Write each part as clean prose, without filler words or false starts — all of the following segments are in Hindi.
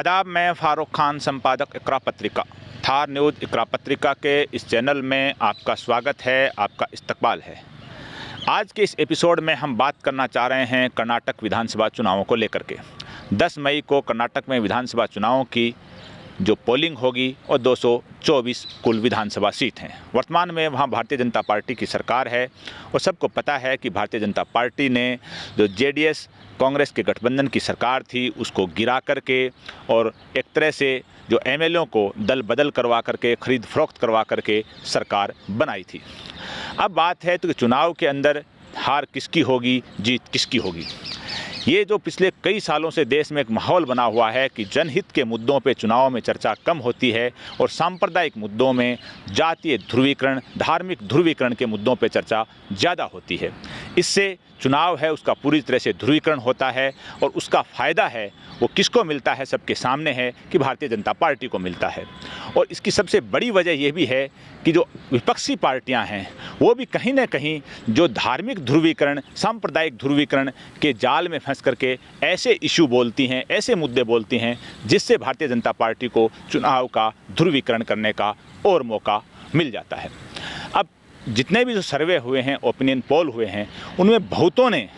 आदाब, मैं फ़ारूक खान, संपादक इकरा पत्रिका। थार न्यूज़ इकरा पत्रिका के इस चैनल में आपका स्वागत है, आपका इस्तकबाल है। आज के इस एपिसोड में हम बात करना चाह रहे हैं कर्नाटक विधानसभा चुनावों को लेकर के। 10 मई को कर्नाटक में विधानसभा चुनावों की जो पोलिंग होगी और 224 कुल विधानसभा सीट हैं। वर्तमान में वहाँ भारतीय जनता पार्टी की सरकार है और सबको पता है कि भारतीय जनता पार्टी ने जो जेडीएस कांग्रेस के गठबंधन की सरकार थी उसको गिरा करके और एक तरह से जो एमएलएओं को दल बदल करवा करके, खरीद फरोख्त करवा करके सरकार बनाई थी। अब बात है तो कि चुनाव के अंदर हार किसकी होगी, जीत किसकी होगी। ये जो पिछले कई सालों से देश में एक माहौल बना हुआ है कि जनहित के मुद्दों पे चुनाव में चर्चा कम होती है और सांप्रदायिक मुद्दों में, जातीय ध्रुवीकरण, धार्मिक ध्रुवीकरण के मुद्दों पे चर्चा ज़्यादा होती है। इससे चुनाव है उसका पूरी तरह से ध्रुवीकरण होता है और उसका फ़ायदा है वो किसको मिलता है, सबके सामने है कि भारतीय जनता पार्टी को मिलता है। और इसकी सबसे बड़ी वजह यह भी है कि जो विपक्षी पार्टियां हैं वो भी कहीं ना कहीं जो धार्मिक ध्रुवीकरण, सांप्रदायिक ध्रुवीकरण के जाल में फंस करके ऐसे इशू बोलती हैं, ऐसे मुद्दे बोलती हैं जिससे भारतीय जनता पार्टी को चुनाव का ध्रुवीकरण करने का और मौका मिल जाता है। अब जितने भी जो सर्वे हुए हैं, ओपिनियन पोल हुए हैं, उनमें बहुतों ने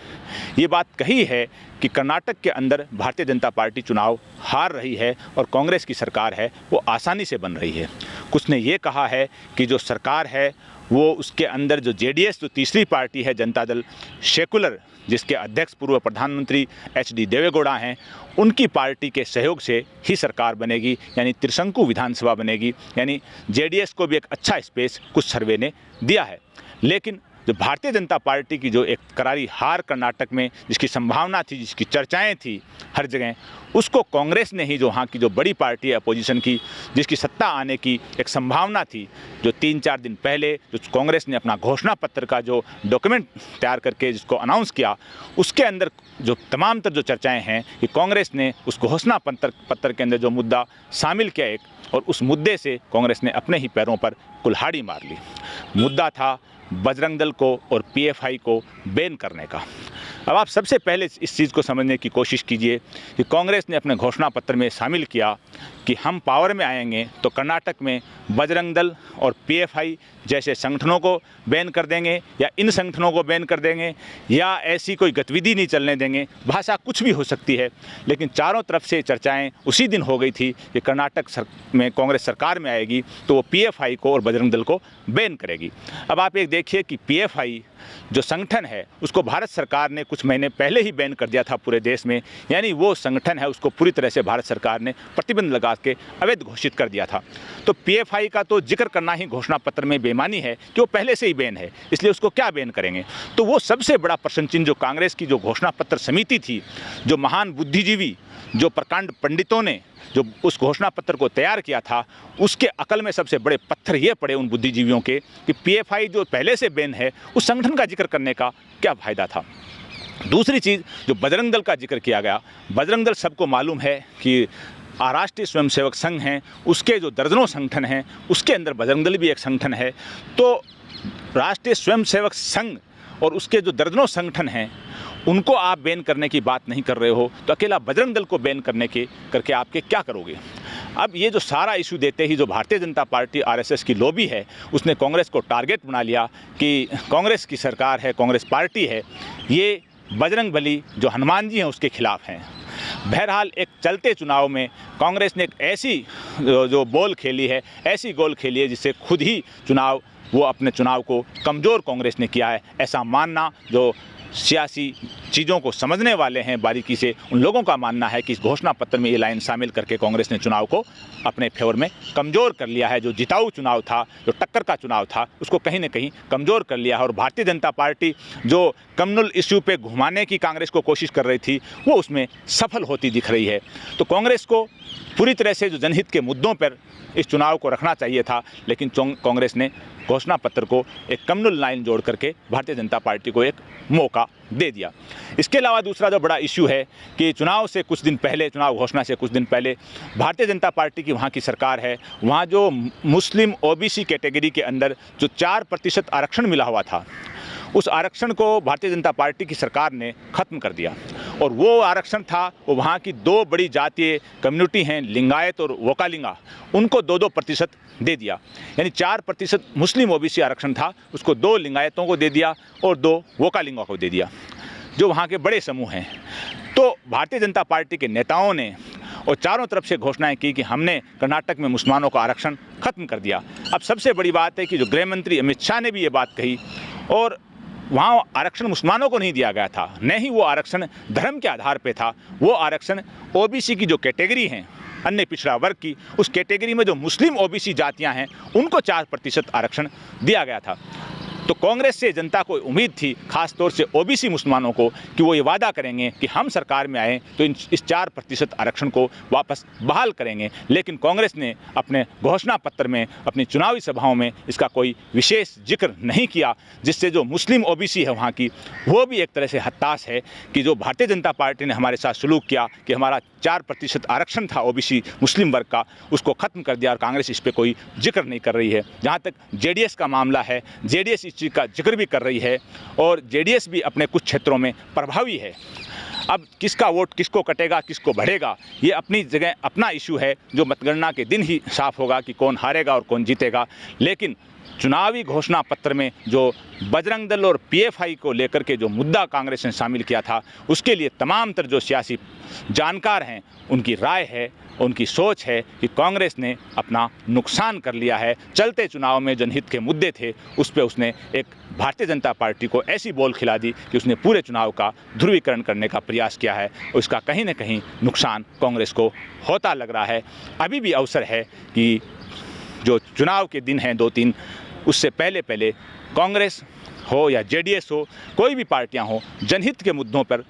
ये बात कही है कि कर्नाटक के अंदर भारतीय जनता पार्टी चुनाव हार रही है और कांग्रेस की सरकार है वो आसानी से बन रही है। कुछ ने ये कहा है कि जो सरकार है वो उसके अंदर जो जेडीएस, जो तीसरी पार्टी है जनता दल सेकुलर, जिसके अध्यक्ष पूर्व प्रधानमंत्री एचडी देवेगौड़ा हैं, उनकी पार्टी के सहयोग से ही सरकार बनेगी, यानी त्रिशंकु विधानसभा बनेगी। यानी जेडीएस को भी एक अच्छा स्पेस कुछ सर्वे ने दिया है। लेकिन जो भारतीय जनता पार्टी की जो एक करारी हार कर्नाटक में जिसकी संभावना थी, जिसकी चर्चाएं थी हर जगह, उसको कांग्रेस ने ही, जो वहाँ की जो बड़ी पार्टी है अपोजिशन की, जिसकी सत्ता आने की एक संभावना थी, जो 3-4 दिन पहले जो कांग्रेस ने अपना घोषणा पत्र का जो डॉक्यूमेंट तैयार करके जिसको अनाउंस किया, उसके अंदर जो तमाम तर जो चर्चाएँ हैं कि कांग्रेस ने उस घोषणा पत्र के अंदर जो मुद्दा शामिल किया एक, और उस मुद्दे से कांग्रेस ने अपने ही पैरों पर कुल्हाड़ी मार ली। मुद्दा था बजरंग दल को और पीएफआई को बैन करने का। अब आप सबसे पहले इस चीज़ को समझने की कोशिश कीजिए कि कांग्रेस ने अपने घोषणा पत्र में शामिल किया कि हम पावर में आएंगे तो कर्नाटक में बजरंग दल और पीएफआई जैसे संगठनों को बैन कर देंगे, या इन संगठनों को बैन कर देंगे, या ऐसी कोई गतिविधि नहीं चलने देंगे। भाषा कुछ भी हो सकती है, लेकिन चारों तरफ से चर्चाएं उसी दिन हो गई थी कि कर्नाटक में कांग्रेस सरकार में आएगी तो वो पीएफआई को और बजरंग दल को बैन करेगी। अब आप एक देखिए कि पीएफआई जो संगठन है उसको भारत सरकार ने कुछ महीने पहले ही बैन कर दिया था पूरे देश में, यानी वो संगठन है उसको पूरी तरह से भारत सरकार ने प्रतिबंध लगा के अवैध घोषित कर दिया था। तो पीएफआई का तो जिक्र करना ही घोषणा पत्र में बेईमानी है कि वो पहले से ही बैन है, इसलिए उसको क्या बैन करेंगे। तो वो सबसे बड़ा प्रश्न चिन्ह जो कांग्रेस की जो घोषणा पत्र समिति थी, जो महान बुद्धिजीवी, जो प्रकांड पंडितों ने जो उस घोषणा पत्र को तैयार किया था, उसके अकल में सबसे बड़े पत्थर ये पड़े उन बुद्धिजीवियों के कि पीएफआई जो पहले से बैन है उस संगठन का जिक्र करने का क्या फ़ायदा था। दूसरी चीज़ जो बजरंग दल का जिक्र किया गया, बजरंग दल सबको मालूम है कि राष्ट्रीय स्वयंसेवक संघ हैं, उसके जो दर्जनों संगठन हैं उसके अंदर बजरंग दल भी एक संगठन है। तो राष्ट्रीय स्वयंसेवक संघ और उसके जो दर्जनों संगठन हैं उनको आप बैन करने की बात नहीं कर रहे हो, तो अकेला बजरंग दल को बैन करके आपके क्या करोगे। अब ये जो सारा इशू देते ही जो भारतीय जनता पार्टी आरएसएस की लॉबी है उसने कांग्रेस को टारगेट बना लिया कि कांग्रेस की सरकार है, कांग्रेस पार्टी है, ये बजरंग बली जो हनुमान जी हैं उसके खिलाफ हैं। बहरहाल एक चलते चुनाव में कांग्रेस ने एक ऐसी जो बॉल खेली है, ऐसी गोल खेली है जिससे खुद ही वो अपने चुनाव को कमज़ोर कांग्रेस ने किया है। ऐसा मानना जो सियासी चीज़ों को समझने वाले हैं बारीकी से, उन लोगों का मानना है कि इस घोषणा पत्र में ये लाइन शामिल करके कांग्रेस ने चुनाव को अपने फेवर में कमज़ोर कर लिया है। जो जिताऊ चुनाव था, जो टक्कर का चुनाव था, उसको कहीं ना कहीं कमज़ोर कर लिया है। और भारतीय जनता पार्टी जो कम्युनल इश्यू पे घुमाने की कांग्रेस को कोशिश कर रही थी वो उसमें सफल होती दिख रही है। तो कांग्रेस को पूरी तरह से जो जनहित के मुद्दों पर इस चुनाव को रखना चाहिए था, लेकिन कांग्रेस ने घोषणा पत्र को एक कम्युनल लाइन जोड़ करके भारतीय जनता पार्टी को एक मौका दे दिया। इसके अलावा दूसरा जो बड़ा इशू है कि चुनाव से कुछ दिन पहले, चुनाव घोषणा से कुछ दिन पहले भारतीय जनता पार्टी की वहाँ की सरकार है, वहाँ जो मुस्लिम ओबीसी कैटेगरी के अंदर जो 4% आरक्षण मिला हुआ था, उस आरक्षण को भारतीय जनता पार्टी की सरकार ने ख़त्म कर दिया और वो आरक्षण था वो वहाँ की दो बड़ी जातीय कम्युनिटी हैं, लिंगायत और वोकालिंगा, उनको 2-2% दे दिया। यानी 4% मुस्लिम ओबीसी आरक्षण था, उसको 2 लिंगायतों को दे दिया और 2 वोकालिंगा को दे दिया, जो वहाँ के बड़े समूह हैं। तो भारतीय जनता पार्टी के नेताओं ने और चारों तरफ से घोषणाएं की कि हमने कर्नाटक में मुसलमानों का आरक्षण खत्म कर दिया। अब सबसे बड़ी बात है कि जो गृह मंत्री अमित शाह ने भी ये बात कही, और वहाँ आरक्षण मुसलमानों को नहीं दिया गया था, न ही वो आरक्षण धर्म के आधार पे था, वो आरक्षण ओबीसी की जो कैटेगरी हैं, अन्य पिछड़ा वर्ग की, उस कैटेगरी में जो मुस्लिम ओबीसी जातियां हैं उनको 4% आरक्षण दिया गया था। तो कांग्रेस से जनता को उम्मीद थी, खास तौर से ओबीसी मुसलमानों को, कि वो ये वादा करेंगे कि हम सरकार में आए तो इस 4% आरक्षण को वापस बहाल करेंगे। लेकिन कांग्रेस ने अपने घोषणा पत्र में, अपनी चुनावी सभाओं में इसका कोई विशेष जिक्र नहीं किया, जिससे जो मुस्लिम ओबीसी है वहाँ की, वो भी एक तरह से हताश है कि जो भारतीय जनता पार्टी ने हमारे साथ सलूक किया कि हमारा 4% आरक्षण था ओबीसी मुस्लिम वर्ग का, उसको खत्म कर दिया और कांग्रेस इस पर कोई जिक्र नहीं कर रही है। जहाँ तक जेडीएस का मामला है, जेडीएस इस चीज़ का जिक्र भी कर रही है और जेडीएस भी अपने कुछ क्षेत्रों में प्रभावी है। अब किसका वोट किसको कटेगा, किसको बढ़ेगा, ये अपनी जगह अपना इशू है, जो मतगणना के दिन ही साफ होगा कि कौन हारेगा और कौन जीतेगा। लेकिन चुनावी घोषणा पत्र में जो बजरंग दल और पीएफआई को लेकर के जो मुद्दा कांग्रेस ने शामिल किया था, उसके लिए तमाम तर जो सियासी जानकार हैं उनकी राय है, उनकी सोच है कि कांग्रेस ने अपना नुकसान कर लिया है। चलते चुनाव में जनहित के मुद्दे थे, उस पर उसने एक भारतीय जनता पार्टी को ऐसी बॉल खिला दी कि उसने पूरे चुनाव का ध्रुवीकरण करने का प्रयास किया है और इसका कहीं ना कहीं नुकसान कांग्रेस को होता लग रहा है। अभी भी अवसर है कि जो चुनाव के दिन हैं 2-3, उससे पहले कांग्रेस हो या जेडीएस हो, कोई भी पार्टियां हो, जनहित के मुद्दों पर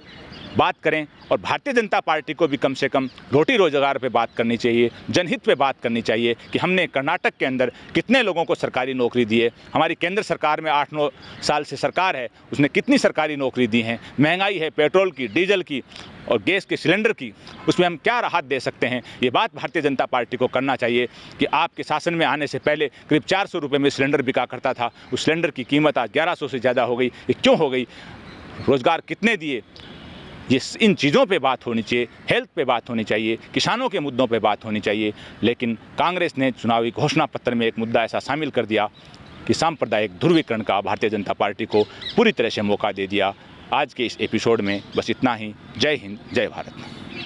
बात करें और भारतीय जनता पार्टी को भी कम से कम रोटी रोजगार पे बात करनी चाहिए, जनहित पे बात करनी चाहिए कि हमने कर्नाटक के अंदर कितने लोगों को सरकारी नौकरी दी है, हमारी केंद्र सरकार में 8-9 साल से सरकार है, उसने कितनी सरकारी नौकरी दी हैं, महंगाई है पेट्रोल की, डीजल की और गैस के सिलेंडर की, उसमें हम क्या राहत दे सकते हैं। ये बात भारतीय जनता पार्टी को करना चाहिए कि आपके शासन में आने से पहले करीब 400 रुपये में सिलेंडर बिका करता था, उस सिलेंडर की कीमत आज 1100 से ज़्यादा हो गई। ये क्यों हो गई? रोज़गार कितने दिए? ये इन चीज़ों पे बात होनी चाहिए, हेल्थ पे बात होनी चाहिए, किसानों के मुद्दों पे बात होनी चाहिए। लेकिन कांग्रेस ने चुनावी घोषणा पत्र में एक मुद्दा ऐसा शामिल कर दिया कि सांप्रदायिक ध्रुवीकरण का भारतीय जनता पार्टी को पूरी तरह से मौका दे दिया। आज के इस एपिसोड में बस इतना ही। जय हिंद, जय भारत।